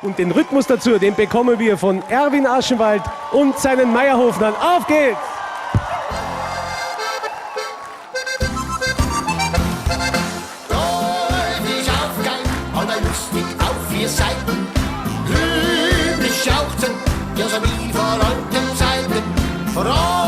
Und den Rhythmus dazu, den bekommen wir von Erwin Aschenwald und seinen Meierhofnern. Auf geht's! Goldig Aufgang, oder lustig auf 4 Seiten. Hymnisch jauchzen, ja so wie vor alten Zeiten.